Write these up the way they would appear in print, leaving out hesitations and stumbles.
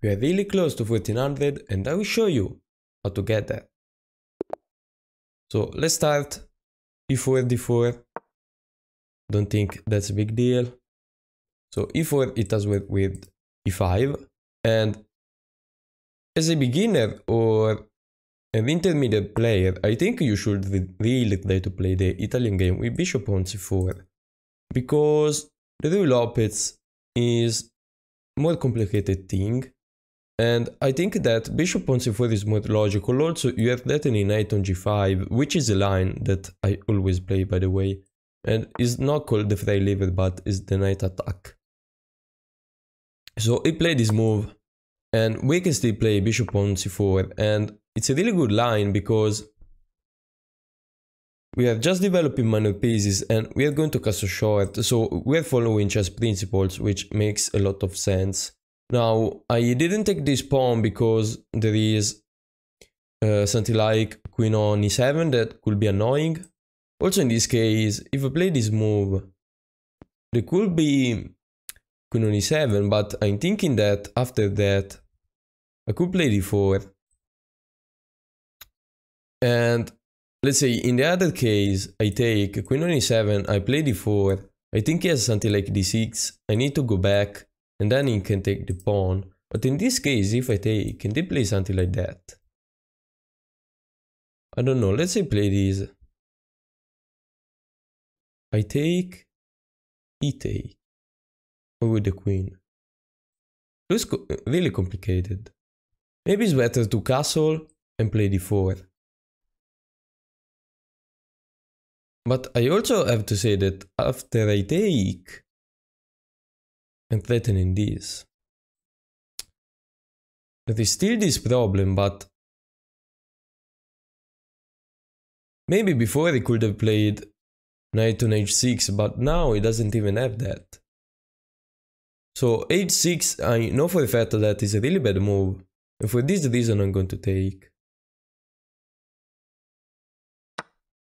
We are really close to 1400 and I will show you how to get there. So let's start. E4, D4. Don't think that's a big deal. So E4 it does with E5, and as a beginner or an intermediate player, I think you should really try to play the Italian game with bishop on c4, because the Ruy Lopez is more complicated thing, and I think that bishop on c4 is more logical. Also, you have threatening knight on g5, which is a line that I always play, by the way, and is not called the Freilever, but is the knight attack. So he played this move, and we can still play bishop on c4, and it's a really good line because we are just developing minor pieces and we are going to castle short, so we are following chess principles, which makes a lot of sense. Now, I didn't take this pawn because there is something like queen on e7 that could be annoying. Also in this case, if I play this move, there could be queen on e7, but I'm thinking that after that I could play d4. And let's say in the other case, I take queen on e7, I play d4, I think he has something like d6, I need to go back, and then he can take the pawn. But in this case, if I take, can they play something like that? I don't know, let's say play this. I take, he take, or with the queen. Looks really complicated. Maybe it's better to castle and play d4. But I also have to say that after I take, I'm threatening this. There is still this problem, but maybe before I could have played knight on h6, but now it doesn't even have that. So h6, I know for a fact that is a really bad move, and for this reason I'm going to take.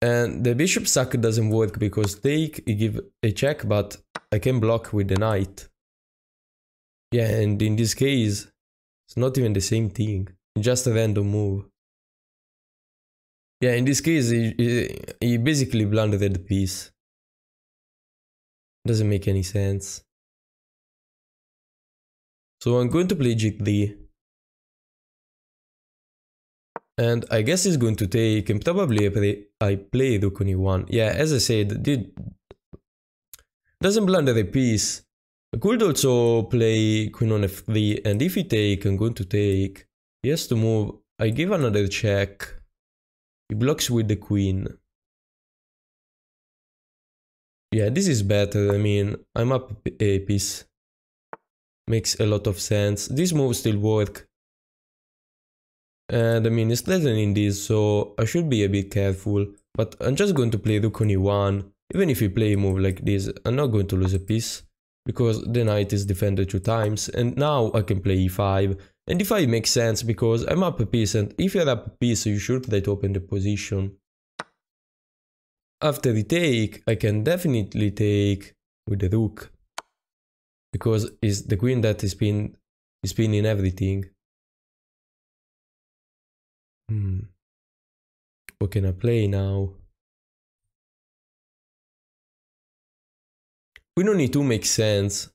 And the bishop sack doesn't work because take, you give a check, but I can block with the knight. Yeah, and in this case, it's not even the same thing, it's just a random move. Yeah, in this case, he basically blundered the piece. Doesn't make any sense. So I'm going to play g3. And I guess he's going to take, and probably I play rook on e1. Yeah, as I said, doesn't blunder a piece. I could also play queen on f3, and if he take, I'm going to take. He has to move. I give another check. He blocks with the queen. Yeah, this is better. I mean, I'm up a piece. Makes a lot of sense. This move still work. And I mean, it's threatening this, so I should be a bit careful. But I'm just going to play rook on e1. Even if you play a move like this, I'm not going to lose a piece, because the knight is defended 2 times, and now I can play e5. And e5 makes sense because I'm up a piece, and if you're up a piece, you should try to open the position. After the take, I can definitely take with the rook, because it's the queen that is spinning everything. What can I play now? Queen on e2 makes sense.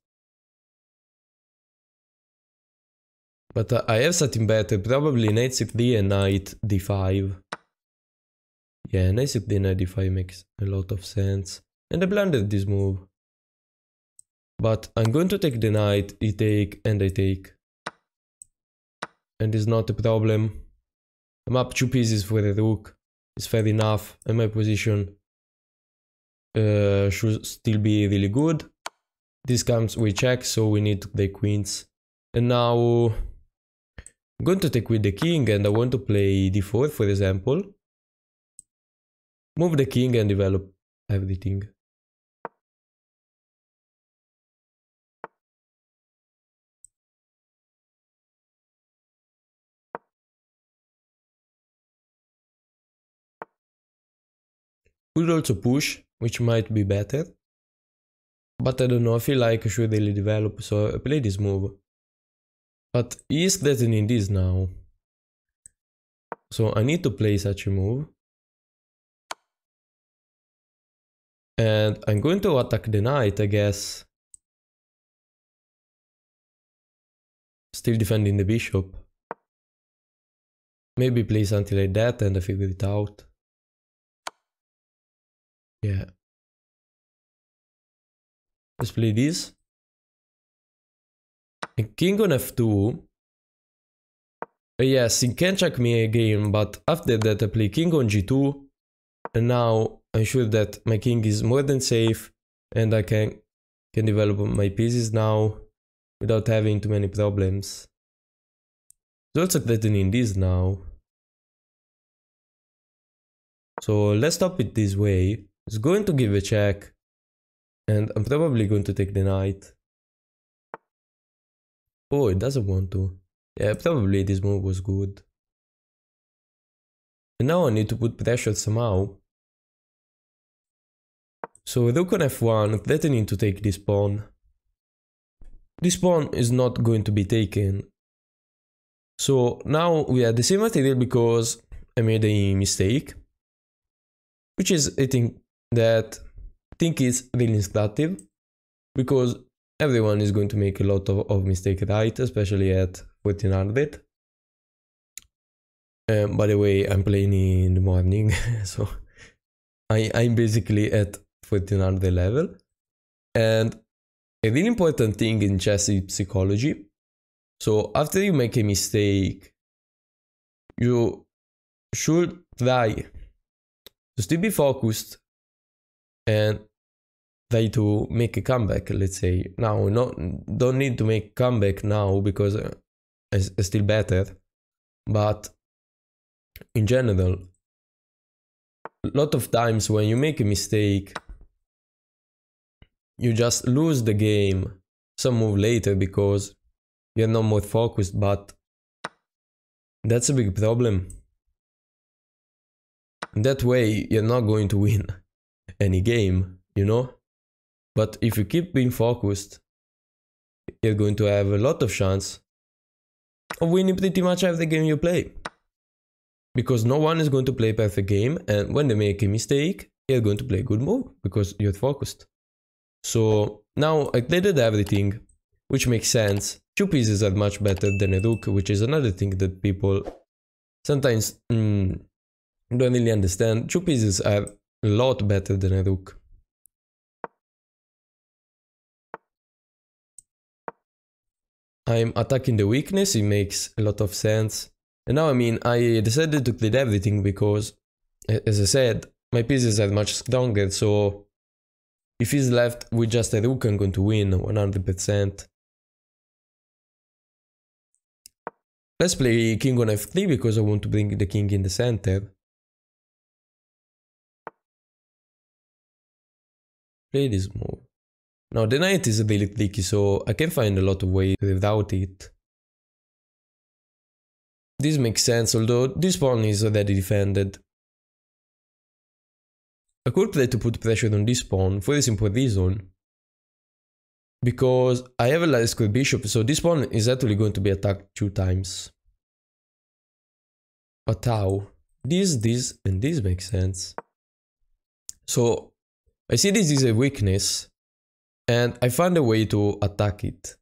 But I have something better, probably knight c3 and knight d5. Yeah, knight c3 and knight d5 makes a lot of sense. And I blundered this move. But I'm going to take the knight, he take, and I take. And it's not a problem. I'm up 2 pieces for the rook. It's fair enough, and my position should still be really good. This comes with check, so we need to play queens. And now I'm going to take with the king, and I want to play d4, for example. Move the king and develop everything. Could also push, which might be better. But I don't know, I feel like I should really develop, so I play this move. But he is threatening this now. So I need to play such a move. And I'm going to attack the knight, I guess. Still defending the bishop. Maybe play something like that and I figure it out. Yeah. Let's play this. And king on f2. Yes, he can check me again, but after that I play king on g2. And now I'm sure that my king is more than safe. And I can develop my pieces now without having too many problems. He's also threatening this now. So let's stop it this way. It's going to give a check. And I'm probably going to take the knight. Oh, it doesn't want to. Yeah, probably this move was good. And now I need to put pressure somehow. So rook on f1, threatening to take this pawn. This pawn is not going to be taken. So now we have the same material because I made a mistake. Which is, I think is really instructive. Because everyone is going to make a lot of mistakes, right? Especially at 1400. By the way, I'm playing in the morning. So I'm basically at 1400 level. And a really important thing in chess is psychology. So after you make a mistake, you should try to still be focused and try to make a comeback, let's say. Now, don't need to make comeback now because it's still better. But in general, a lot of times when you make a mistake, you just lose the game some move later because you're not more focused, but that's a big problem. That way you're not going to win any game, you know? But if you keep being focused, you're going to have a lot of chance of winning pretty much every game you play. Because no one is going to play a perfect game, and when they make a mistake, you're going to play a good move because you're focused. So now I played everything, which makes sense. Two pieces are much better than a rook, which is another thing that people sometimes don't really understand. Two pieces are a lot better than a rook. I'm attacking the weakness, it makes a lot of sense. And now, I mean, I decided to clear everything because, as I said, my pieces are much stronger, so if he's left with just a rook, I'm going to win 100%. Let's play king on f3 because I want to bring the king in the center. Play this move. Now the knight is really tricky, so I can find a lot of ways without it. This makes sense, although this pawn is already defended. I could try to put pressure on this pawn for a simple reason. Because I have a light square bishop, so this pawn is actually going to be attacked 2 times. But how? This, and this makes sense. So I see this is a weakness, and I found a way to attack it.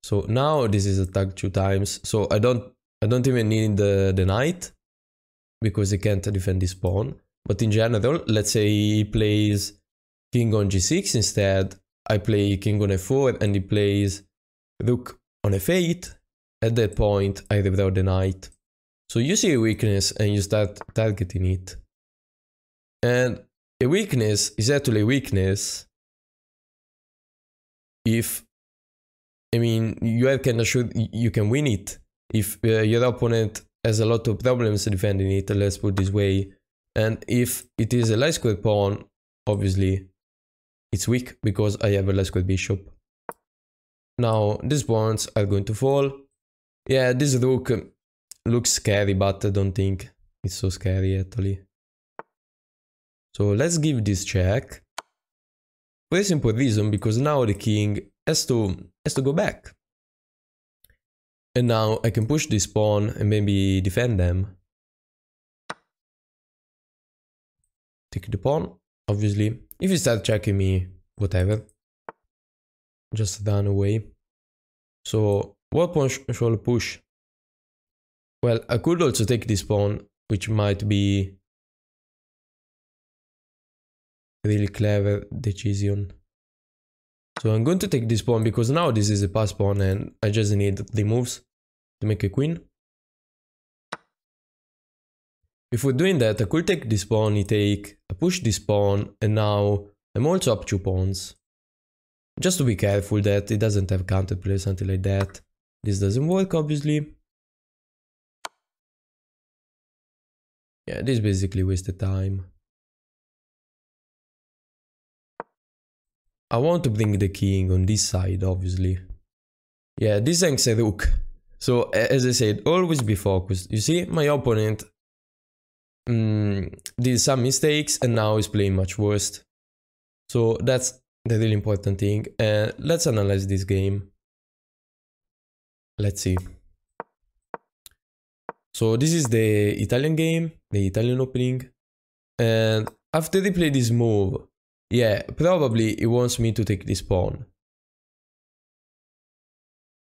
So now this is attacked 2 times, so I don't even need the knight, because he can't defend this pawn. But in general, let's say he plays king on g6 instead, I play king on f4 and he plays rook on f8, at that point I redraw the knight. So you see a weakness and you start targeting it. And a weakness is actually a weakness if, I mean, you are kind of sure you can win it. If your opponent has a lot of problems defending it, let's put it this way. And if it is a light square pawn, obviously it's weak because I have a light square bishop. Now these pawns are going to fall. Yeah, this rook looks scary, but I don't think it's so scary actually. So let's give this check. For a simple reason, because now the king has to go back. And now I can push this pawn and maybe defend them. Take the pawn, obviously. If you start checking me, whatever. Just run away. So, what pawn shall I push? Well, I could also take this pawn, which might be really clever decision. So I'm going to take this pawn because now this is a pass pawn and I just need the moves to make a queen. If we're doing that, I could take this pawn, I push this pawn, and now I'm also up 2 pawns. Just to be careful that it doesn't have counterplay or something like that. This doesn't work, obviously. Yeah, this basically wasted time. I want to bring the king on this side, obviously. Yeah, this hangs a rook. So, as I said, always be focused. You see, my opponent did some mistakes and now is playing much worse. So, that's the really important thing. And let's analyze this game. Let's see. So, this is the Italian game, the Italian opening. And after they play this move, yeah, probably he wants me to take this pawn.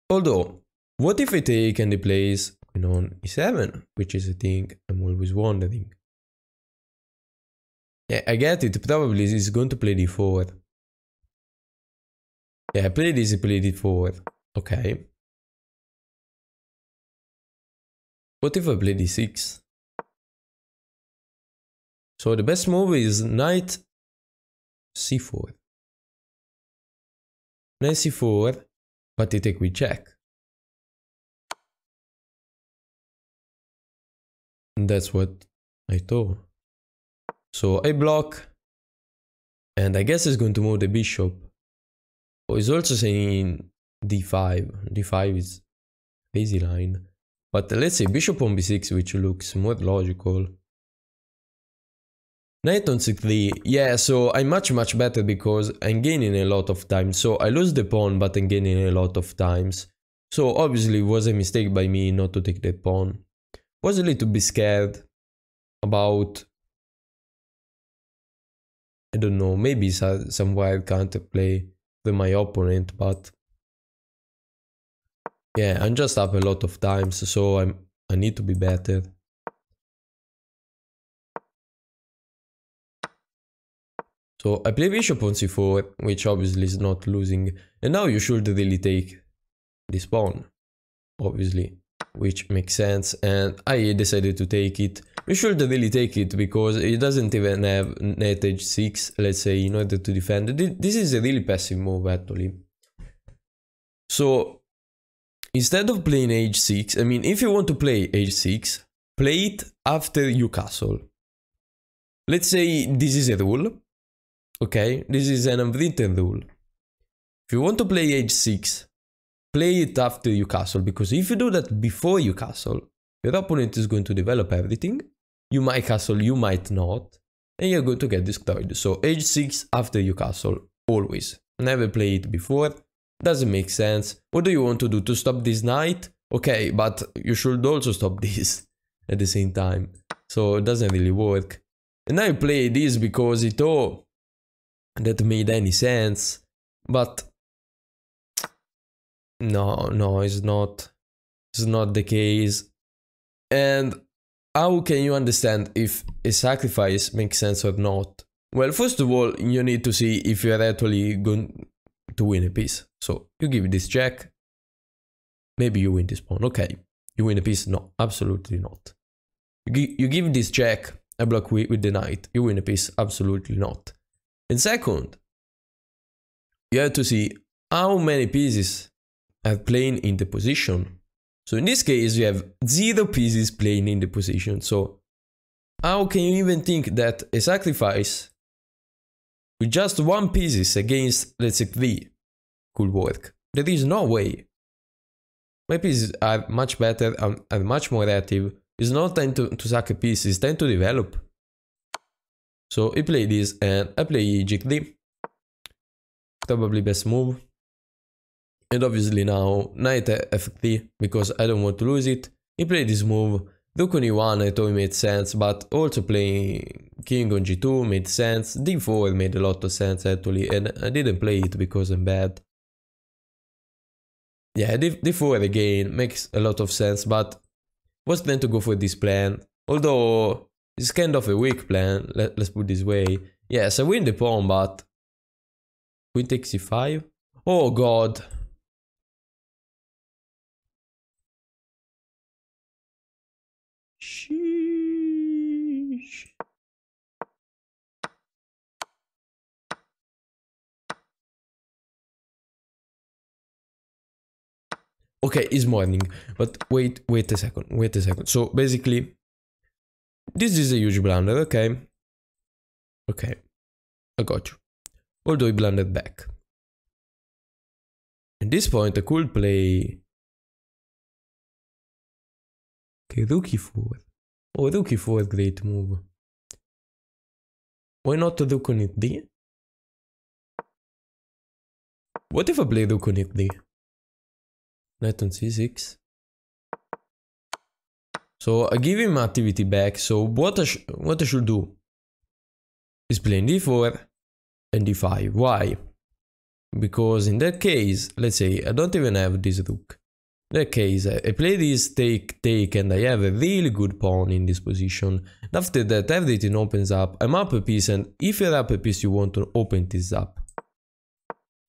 Although, what if I take and he plays queen on e7, which is a thing I'm always wondering. Yeah, I get it, probably he's going to play d4. Yeah, I played this, he played d4. Okay. What if I play d6? So the best move is knight c4. Knight c4, but I take with check. And that's what I thought. So I block, and I guess he's going to move the bishop. Oh, he's also saying d5. d5 is crazy line. But let's say bishop on b6, which looks more logical. Knight on c3, yeah, so I'm much better because I'm gaining a lot of time. So I lose the pawn, but I'm gaining a lot of times. So obviously it was a mistake by me not to take that pawn. Was a little bit scared about, I don't know, maybe some wild counterplay with my opponent, but yeah, I'm just up a lot of times, so I need to be better. So I play bishop on c4, which obviously is not losing. And now you should really take this pawn, obviously, which makes sense. And I decided to take it. You should really take it because it doesn't even have knight h6, let's say, in order to defend. This is a really passive move, actually. So instead of playing h6, I mean, if you want to play h6, play it after you castle. Let's say this is a rule. Okay, this is an unwritten rule. If you want to play h6, play it after you castle, because if you do that before you castle, your opponent is going to develop everything. You might castle, you might not, and you're going to get destroyed. So h6 after you castle, always. Never play it before, doesn't make sense. What do you want to do? To stop this knight? Okay, but you should also stop this at the same time. So it doesn't really work. And I play this because it all that made any sense, but no, it's not the case. And how can you understand if a sacrifice makes sense or not? Well, first of all, you need to see if you're actually going to win a piece. So you give this check, maybe you win this pawn. Okay, you win a piece? No, absolutely not. You give this check, I block with the knight, you win a piece? Absolutely not. And second, you have to see how many pieces are playing in the position. So in this case, you have 0 pieces playing in the position. So how can you even think that a sacrifice with just 1 pieces against, let's say, 3 could work? There is no way. My pieces are much better, are much more active. It's not time to sack a piece, it's time to develop. So I play this and I play g3. Probably best move. And obviously now knight f3 because I don't want to lose it. He played this move. Rook on e1 I thought it made sense, but also playing king on g2 made sense. d4 made a lot of sense actually, and I didn't play it because I'm bad. Yeah, d4 again makes a lot of sense, but was planned to go for this plan. Although it's kind of a weak plan, let's put it this way. Yes, I win the pawn, but queen takes c5. Oh god. Sheesh. Okay, it's morning, but wait a second. So basically, this is a huge blunder, okay? Okay, I got you. Although he blundered back. At this point, I could play... Okay, rook e4. Oh, rook e4, great move. Why not rook on d? What if I play rook on d? Knight on c6. So I give him activity back, so what I should do is play d4 and d5. Why? Because in that case, let's say I don't even have this rook. In that case, I play this take, and I have a really good pawn in this position. And after that, everything opens up. I'm up a piece, and if you're up a piece, you want to open this up.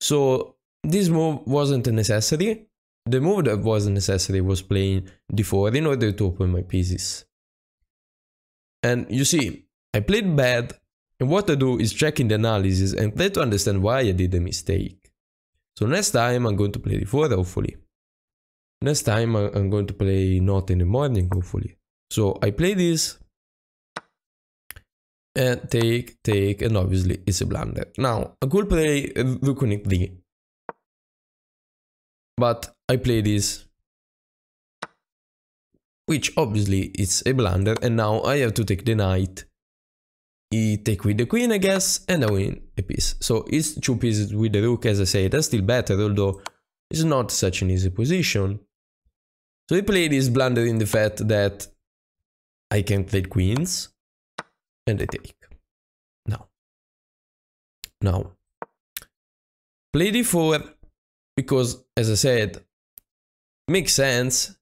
So this move wasn't necessary. The move that was necessary was playing d4 in order to open my pieces. And you see, I played bad, and what I do is checking the analysis and try to understand why I did a mistake. So next time I'm going to play d4 hopefully. Next time I'm going to play not in the morning hopefully. So I play this, and take, and obviously it's a blunder. Now I could play rook on d, but I play this, which obviously it's a blunder, and now I have to take the knight. He take with the queen, I guess, and I win a piece. So it's 2 pieces with the rook, as I say. That's still better, although it's not such an easy position. So he played this blunder in the fact that I can play queens, and I take. Now, play d4, because, as I said, makes sense.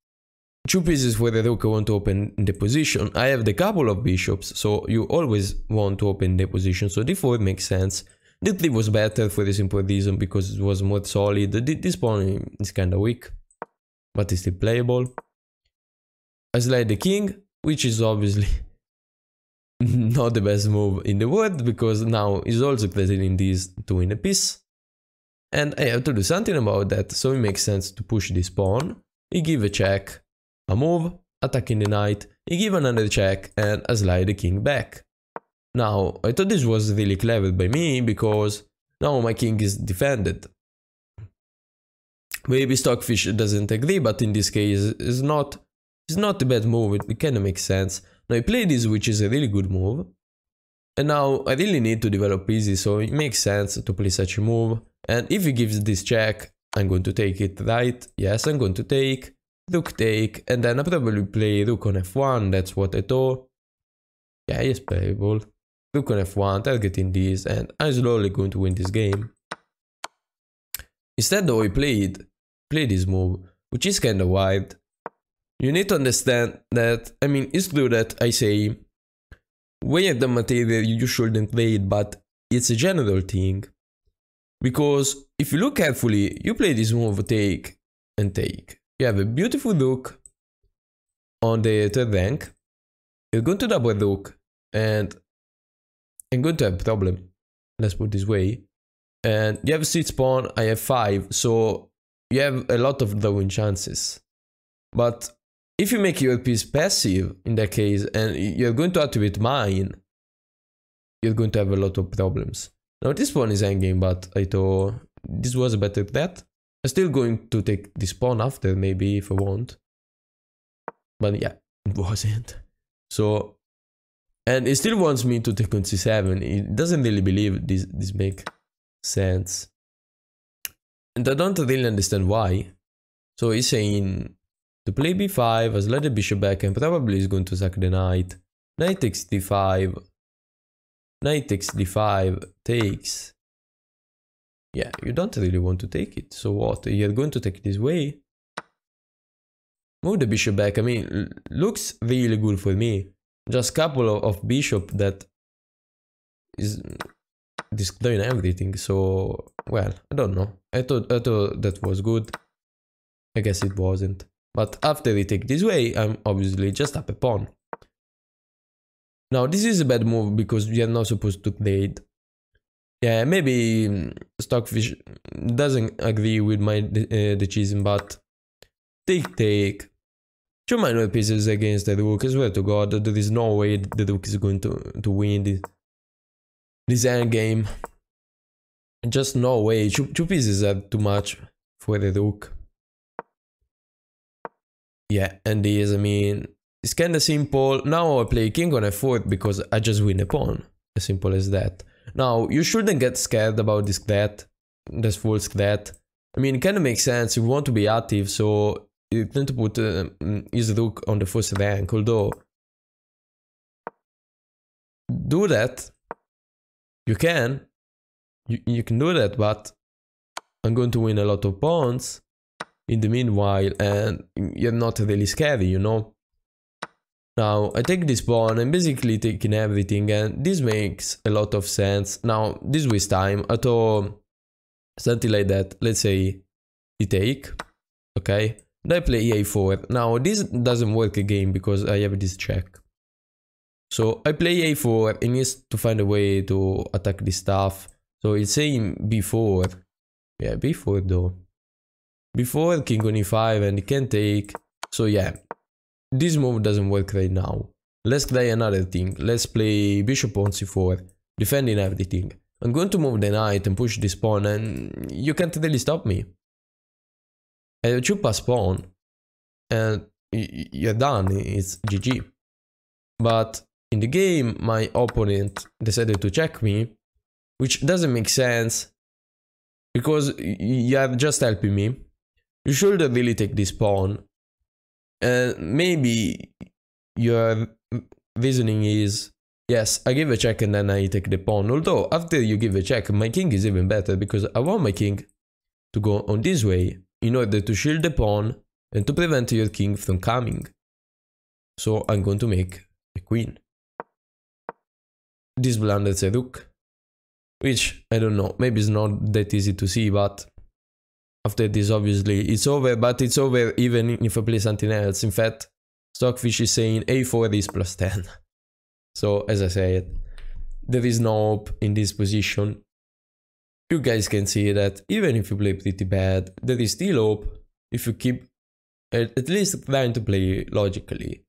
2 pieces for the rook I want to open the position. I have the couple of bishops, so you always want to open the position, so d4 makes sense. d3 was better for the simple reason because it was more solid. This pawn is kinda weak, but it's still playable. I slide the king, which is obviously not the best move in the world, because now he's also threatening this to win a piece. And I have to do something about that, so it makes sense to push this pawn. He give a check, a move, attacking the knight, he give another check, and I slide the king back. Now, I thought this was really clever by me, because now my king is defended. Maybe Stockfish doesn't agree, but in this case, it's not a bad move, it kinda makes sense. Now I play this, which is a really good move. And now I really need to develop pieces, so it makes sense to play such a move. And if he gives this check, I'm going to take it, right? Yes, I'm going to take, rook take, and then I probably play rook on f1, that's what I thought. Yeah, it's playable. Rook on f1, targeting this, and I'm slowly going to win this game. Instead though, I played this move, which is kinda wild. You need to understand that, I mean, it's true that I say, when you have the material you shouldn't play it, but it's a general thing. Because if you look carefully, you play this move, take and take. You have a beautiful rook on the 3rd rank. You're going to double rook, and I'm going to have a problem. Let's put it this way. And you have 6 pawn, I have 5, so you have a lot of drawing chances. But if you make your piece passive, in that case, and you're going to activate mine, you're going to have a lot of problems. Now this pawn is endgame, but I thought this was a better bet. I'm still going to take this pawn after, maybe, if I want. But yeah, it wasn't. So, and it still wants me to take on c7. It doesn't really believe this makes sense. And I don't really understand why. So he's saying to play b5, I slide the bishop back and probably is going to sack the knight. Knight takes d5. Knight takes d5 takes. Yeah, you don't really want to take it. So what? You're going to take this way? Move the bishop back. I mean, looks really good for me. Just couple of bishop that is destroying everything. So, well, I don't know. I thought that was good. I guess it wasn't. But after we take this way, I'm obviously just up a pawn. Now, this is a bad move because we are not supposed to trade. Yeah, maybe Stockfish doesn't agree with my decision, but take. 2 minor pieces against the rook. I swear to God, there is no way the rook is going to win this endgame. Just no way. 2 pieces are too much for the rook. Yeah, and this, I mean, it's kinda simple. Now I play king on f4 because I just win a pawn. As simple as that. Now, you shouldn't get scared about this this false threat. I mean, it kinda makes sense. You want to be active, so you tend to put his rook on the first rank, although do that. You can. You can do that, but I'm going to win a lot of pawns in the meanwhile, and you're not really scary, you know? Now, I take this pawn, I'm basically taking everything, and this makes a lot of sense. Now, this wastes time. I thought something like that. Let's say you take, okay? Then I play a4. Now, this doesn't work again because I have this check. So I play a4, it needs to find a way to attack this stuff. So it's saying b4. Yeah, b4 though. Before king on e5 and it can take. So yeah, this move doesn't work right now. Let's try another thing. Let's play bishop on c4, defending everything. I'm going to move the knight and push this pawn, and you can't really stop me. I choose pass pawn, and you're done, it's GG. But in the game, my opponent decided to check me, which doesn't make sense, because you are just helping me. You should really take this pawn. Maybe your reasoning is, yes, I give a check and then I take the pawn. Although, after you give a check, my king is even better, because I want my king to go on this way in order to shield the pawn and to prevent your king from coming. So I'm going to make a queen. This blunders a rook, which, I don't know, maybe it's not that easy to see, but after this, obviously, it's over, but it's over even if I play something else. In fact, Stockfish is saying a4 is +10. So, as I said, there is no hope in this position. You guys can see that even if you play pretty bad, there is still hope if you keep at least trying to play logically.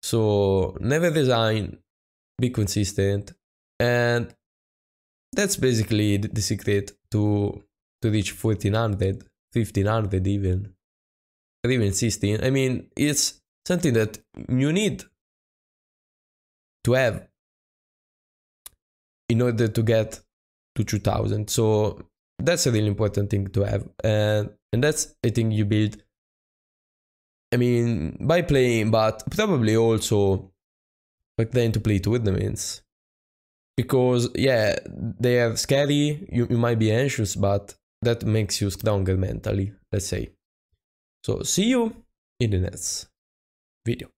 So, never resign, be consistent, and that's basically the secret to reach 1400. 1500 even, or even 16. I mean, it's something that you need to have in order to get to 2000. So that's a really important thing to have, and that's a thing you build, I mean, by playing, but probably also by trying to play tournaments, because yeah, they are scary, you might be anxious, but that makes you stronger mentally, let's say. So see you in the next video.